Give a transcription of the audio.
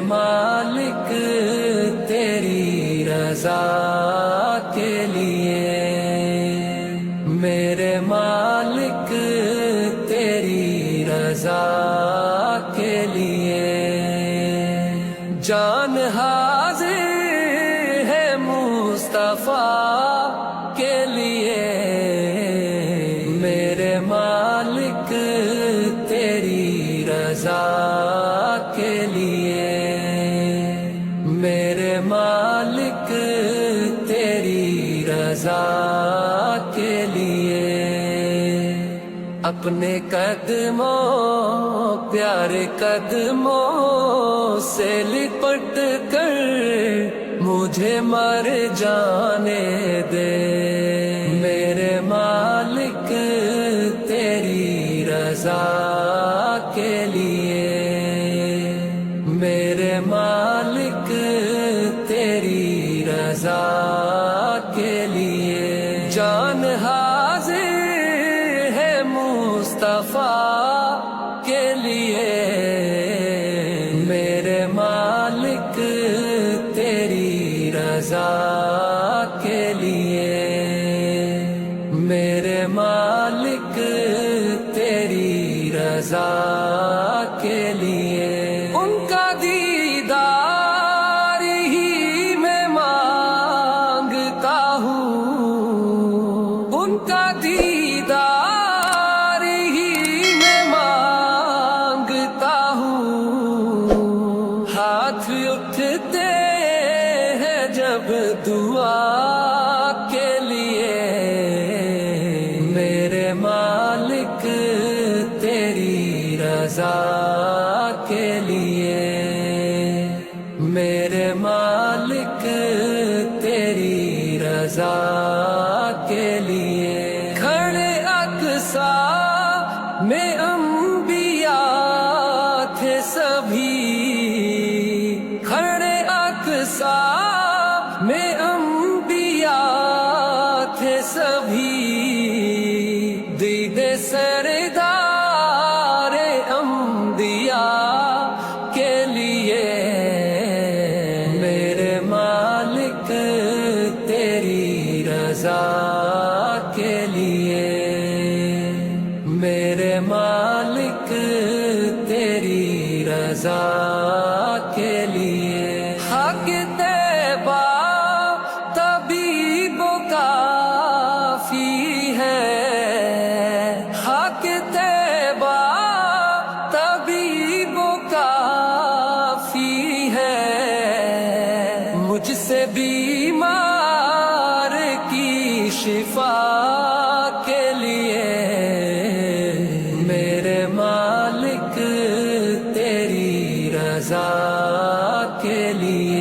मालिक तेरी रज़ा के लिए, मेरे मालिक तेरी रज़ा के लिए। जान हाज़िर है मुस्तफ़ा के लिए, मेरे मालिक तेरी रज़ा के लिए, मेरे मालिक तेरी रज़ा के लिए। अपने कदमों प्यारे कदमों से लिपट कर मुझे मर जाने दे, मेरे मालिक तेरी रज़ा के लिए, मेरे मालिक तेरी रज़ा के लिए। जान हाज़िर है मुस्तफ़ा के लिए, मेरे मालिक तेरी रज़ा के लिए, मेरे मालिक तेरी रज़ा के लिए। उनका दीदार ही मैं मांगता हूँ, उनका दीदार ही मैं मांगता हूँ। हाथ उठते हैं जब दुआ के लिए, मेरे मालिक तेरी रज़ा के लिए, मेरे मालिक तेरी रज़ा के लिए। खड़े अक़सा में अंबिया थे सभी, खड़े अक़सा में अंबिया थे सभी। दीदे सरदार अंबिया के लिए, मेरे मालिक तेरी रज़ा के लिए, मेरे मालिक तेरी रज़ा के लिए। हक़ तैबा तबीबो काफ़ी है, हक़ तैबा तबीबो काफ़ी है। मुझसे बीमार की शिफा के लिए, मेरे मालिक तेरी रज़ा के लिए,